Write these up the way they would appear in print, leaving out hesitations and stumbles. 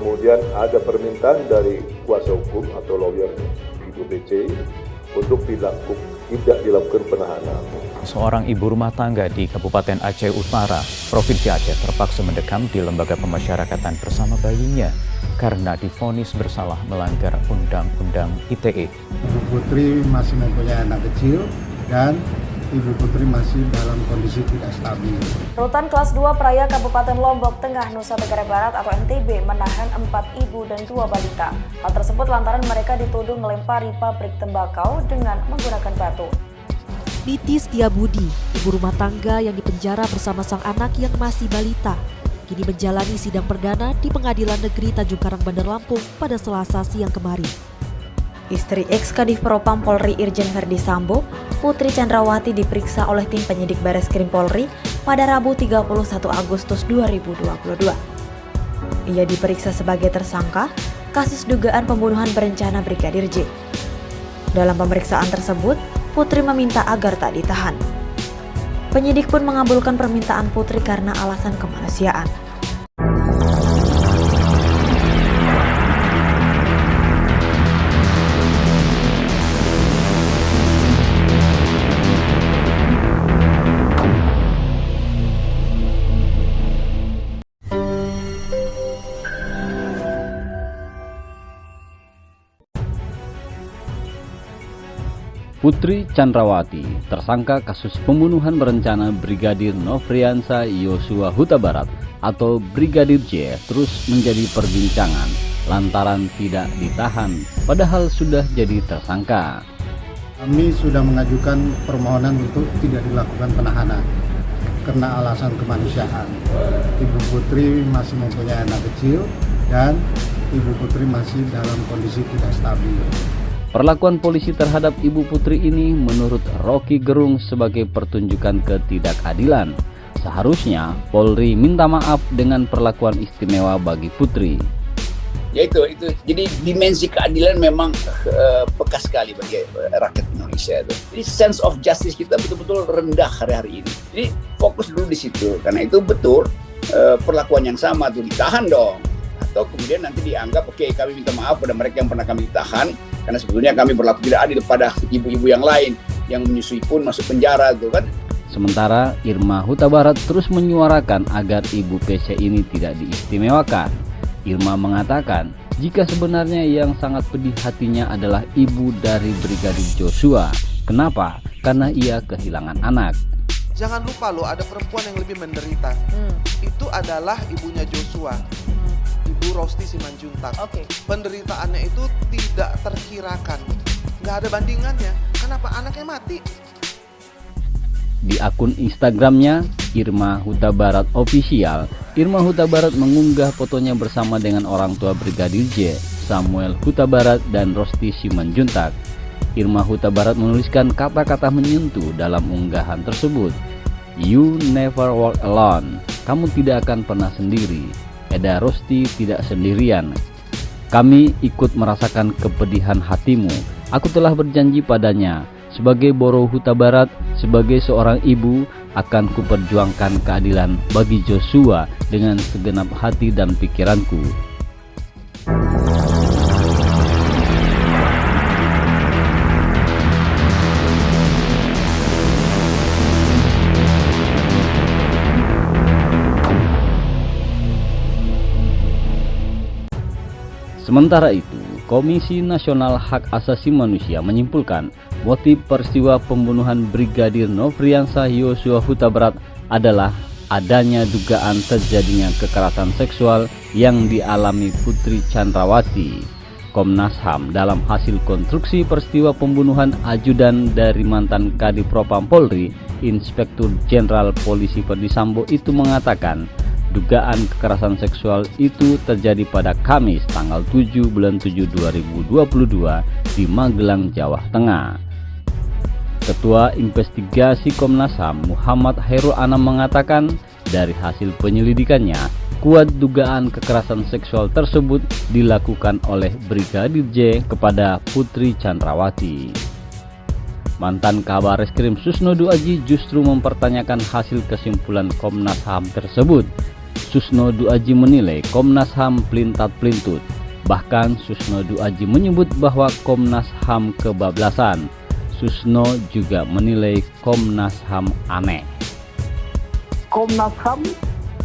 Kemudian ada permintaan dari kuasa hukum atau lawyer Ibu PC untuk tidak dilakukan penahanan. Seorang ibu rumah tangga di Kabupaten Aceh Utara, Provinsi Aceh terpaksa mendekam di lembaga pemasyarakatan bersama bayinya karena divonis bersalah melanggar Undang-Undang ITE. Ibu Putri masih mempunyai anak kecil dan Ibu Putri masih dalam kondisi tidak stabil. Rutan kelas 2 Praia Kabupaten Lombok Tengah, Nusa Tenggara Barat atau NTB menahan 4 ibu dan 2 balita. Hal tersebut lantaran mereka dituduh melempari pabrik tembakau dengan menggunakan batu. Niti Setiabudi, ibu rumah tangga yang dipenjara bersama sang anak yang masih balita, kini menjalani sidang perdana di Pengadilan Negeri Tanjung Karang, Bandar Lampung pada Selasa siang kemarin. Istri ex-Kadif Propam Polri Irjen Verdi Sambo, Putri Chandrawati diperiksa oleh tim penyidik Bareskrim Polri pada Rabu 31 Agustus 2022. Ia diperiksa sebagai tersangka kasus dugaan pembunuhan berencana Brigadir J. Dalam pemeriksaan tersebut, Putri meminta agar tak ditahan. Penyidik pun mengabulkan permintaan Putri karena alasan kemanusiaan. Putri Chandrawati, tersangka kasus pembunuhan berencana Brigadir Nofriansah Yosua Huta Barat atau Brigadir J, terus menjadi perbincangan lantaran tidak ditahan, padahal sudah jadi tersangka. Kami sudah mengajukan permohonan untuk tidak dilakukan penahanan karena alasan kemanusiaan. Ibu Putri masih mempunyai anak kecil dan Ibu Putri masih dalam kondisi tidak stabil. Perlakuan polisi terhadap Ibu Putri ini menurut Rocky Gerung sebagai pertunjukan ketidakadilan. Seharusnya Polri minta maaf dengan perlakuan istimewa bagi Putri. Ya itu. Jadi dimensi keadilan memang peka sekali bagi rakyat Indonesia itu. Jadi sense of justice kita betul-betul rendah hari-hari ini. Jadi fokus dulu di situ. Karena itu betul perlakuan yang sama tuh, ditahan dong. Atau kemudian nanti dianggap oke, kami minta maaf pada mereka yang pernah kami ditahan karena sebetulnya kami berlaku tidak adil pada ibu-ibu yang lain yang menyusui pun masuk penjara tuh kan. Sementara Irma Huta Barat terus menyuarakan agar Ibu PC ini tidak diistimewakan. Irma mengatakan jika sebenarnya yang sangat pedih hatinya adalah ibu dari Brigadir Joshua. Kenapa? Karena ia kehilangan anak. Jangan lupa loh, ada perempuan yang lebih menderita. Itu adalah ibunya Joshua. Ibu Rosti Simanjuntak. Penderitaannya itu tidak terkirakan, nggak ada bandingannya. Kenapa anaknya mati? Di akun Instagramnya Irma Huta Barat Official, Irma Huta Barat mengunggah fotonya bersama dengan orang tua Brigadir J, Samuel Huta Barat dan Rosti Simanjuntak. Irma Huta Barat menuliskan kata-kata menyentuh dalam unggahan tersebut. You never walk alone. Kamu tidak akan pernah sendiri. Eda Rosti tidak sendirian. Kami ikut merasakan kepedihan hatimu. Aku telah berjanji padanya, sebagai Boro Huta Barat, sebagai seorang ibu, akan kuperjuangkan keadilan bagi Joshua dengan segenap hati dan pikiranku. Sementara itu, Komisi Nasional Hak Asasi Manusia menyimpulkan motif peristiwa pembunuhan Brigadir Nofriansah Yosua Huta Barat adalah adanya dugaan terjadinya kekerasan seksual yang dialami Putri Chandrawati. Komnas HAM dalam hasil konstruksi peristiwa pembunuhan ajudan dari mantan Kadif Propam Polri, Inspektur Jenderal Polisi Verdi Sambo itu mengatakan dugaan kekerasan seksual itu terjadi pada Kamis tanggal 7 bulan 7 2022 di Magelang, Jawa Tengah. Ketua Investigasi Komnas HAM Muhammad Hairul Anam mengatakan dari hasil penyelidikannya kuat dugaan kekerasan seksual tersebut dilakukan oleh Brigadir J kepada Putri Chandrawati. Mantan Kabar Reskrim Susno Duaji justru mempertanyakan hasil kesimpulan Komnas HAM tersebut. Susno Duaji menilai Komnas HAM pelintat-pelintut. Bahkan Susno Duaji menyebut bahwa Komnas HAM kebablasan. Susno juga menilai Komnas HAM aneh. Komnas HAM,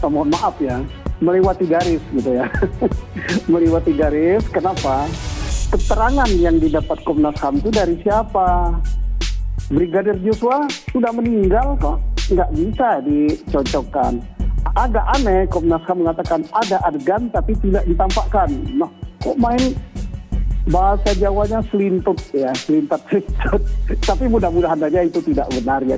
mohon maaf ya, melewati garis gitu ya. Melewati garis, kenapa? Keterangan yang didapat Komnas HAM itu dari siapa? Brigadir Joshua sudah meninggal kok, nggak bisa dicocokkan. Agak aneh Komnas HAM mengatakan ada adegan tapi tidak ditampakkan. Nah, kok main bahasa Jawanya selintut ya, selintat-selintut. Tapi mudah-mudahan saja itu tidak benar ya.